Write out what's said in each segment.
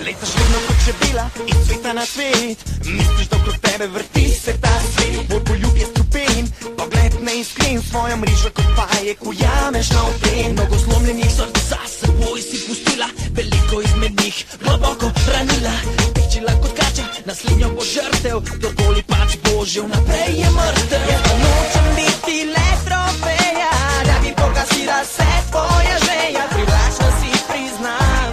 Letaš vedno kot čebela iz sveta na svet. Misliš, da okrog tebe vrti se ta svet. Bolj poljub je strupen, pogled neiskren. Svojo mrežo kot pajek ujameš na open. Mnogo zlomljenih src za seboj si pustila, veliko izmed njih globoko ranila. Pičila kot kača, naslednjo bo žrtev, kdorkoli pač bo že vnaprej je mrtev. Jaz pa nočem biti le trofeja, da bi pogasila vse tvoja želja. Privlačna si, priznam,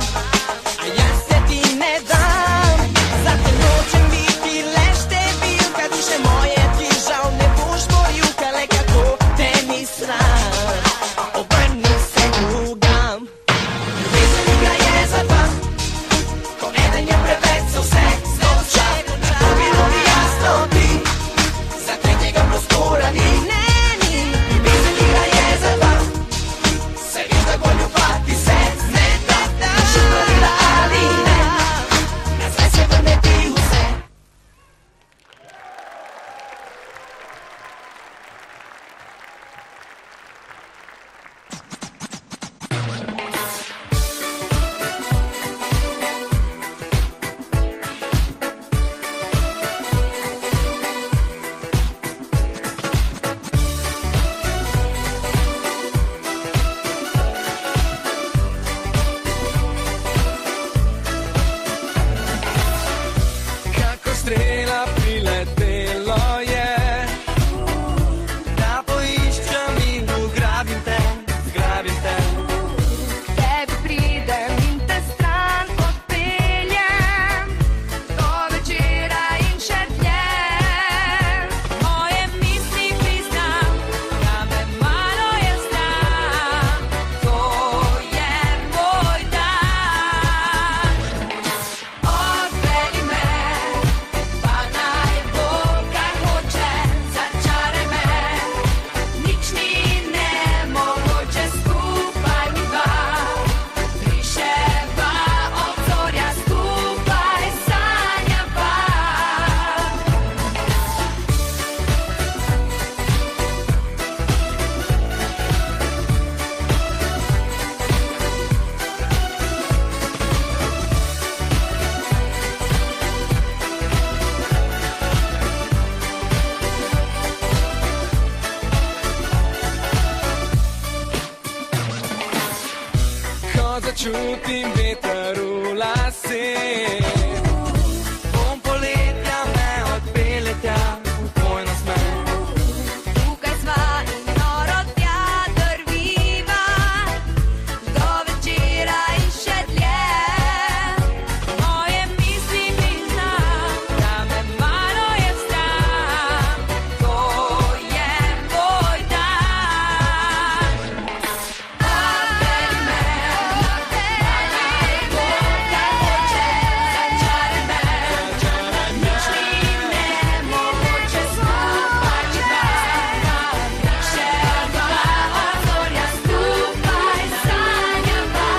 a jaz se ti ne dam. Zate nočem biti le številka, duše moje ti žal ne boš borjuka. Le kako te ni sram, obrni se drugam. Ljubezen igra je za dva, ko eden je preveč za vse. Konča, to bilo bi jasno ti, za tretjega prostora ni. Ljubezen igra je za dva, se veš, da bolj ljubati se ne da. Še pravila ali ne, nazaj se vrne ti vse. Kako strela priletelo je, da poiščem in ugrabim te, zgrabim te. Tebi pridem in te stran odpeljem, do večera in še dlje. Moje misli priznam, da me malo je strah, to je moj dan. Odpelji me, pa naj bo kar hoče, začaraj me, nič ni nemogoče, skupaj mi dva, briševa obzorja, skupaj sanjava. Ko začutim veter v laseh, vonj poletja me odpelje tja v tvoj nasmeh. Tukaj sva in noro tja drviva, do večera in še dlje. Moje misli priznam, da me malo je strah, to je moj dan. Odpelji me, pa naj bo kar hoče, začaraj me, nič ni nemogoče, skupaj mi dva, briševa obzorja, skupaj sanjava.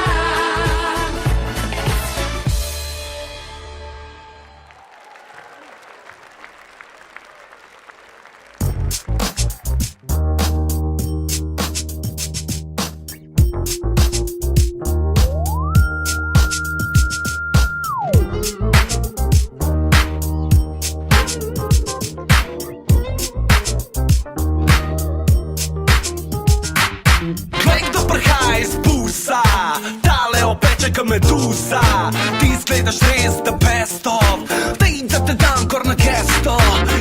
Glej, kdo prihaja iz busa, tale opeče ka meduza. Ti izgledaš res the best of, daj da te dam kor na gesto.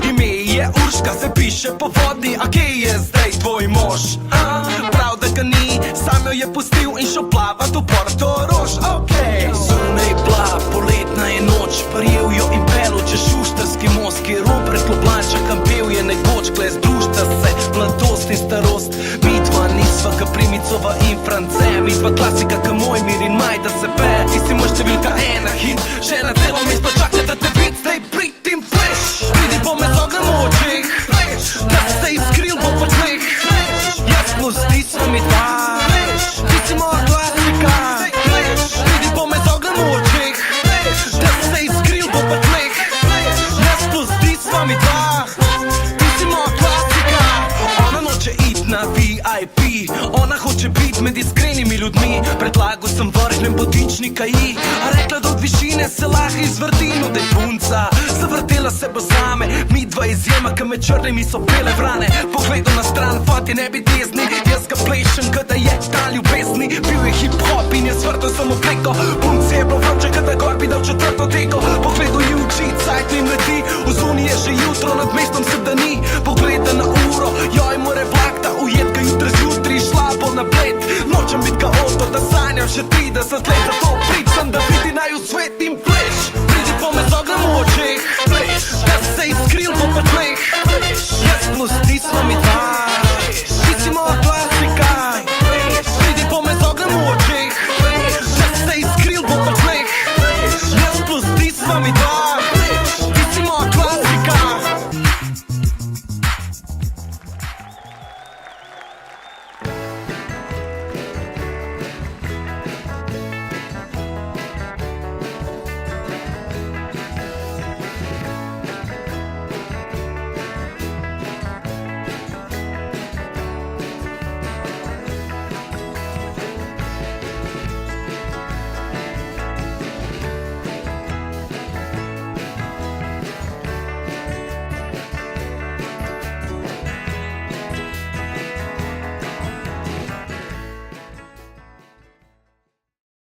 Ime je Urška, se piše po vodi, a kje je zdaj tvoj mož? Prav da ga ni, sam jo je pustil in šel plavat v Portorož. Zunaj bla, poletna je noč, prijel jo in pelil čez Šuštarski most, ki rom pred Ljubljančakom pel je nekoč. Glej, združta se mladost in starost, midva nisva ka Primicova in France, midva klasika ka Mojmir in Majda Sebe. Ti si moj številka ena hit, še na celo mesto čaka da te vid, zdaj pritim flash. Pridi po me z ognjem v očeh, da se iskril bo po tleh. Jaz plus ti smo mi dva, ti si moja klasika. Pridi Predlagal sem vržnem botičnika i, a rekla da od višine se lahko izvrtim. Od je punca, zavrtela se bo zame, mi dva izjema, ka med črnimi so bele vrane. Pogledal na stran, fati ne bi dezni, jaz ga plešem, kada je ta ljubezni. Bil je hip-hop in jaz vrtel sem okleko, punci je bilo vroče, kada gor bi dal četvrto teko. Pogledal je uči, cajt mi mleti, v zuni je že jutro, nad mestom se da ni. Pogleda na uro, joj more vlak, ta ujet ga jutri zjutri, šla bo na bled. Nočem bit ka oto, da sanjam še 30 let, zato pričam, da vidi naj v svet in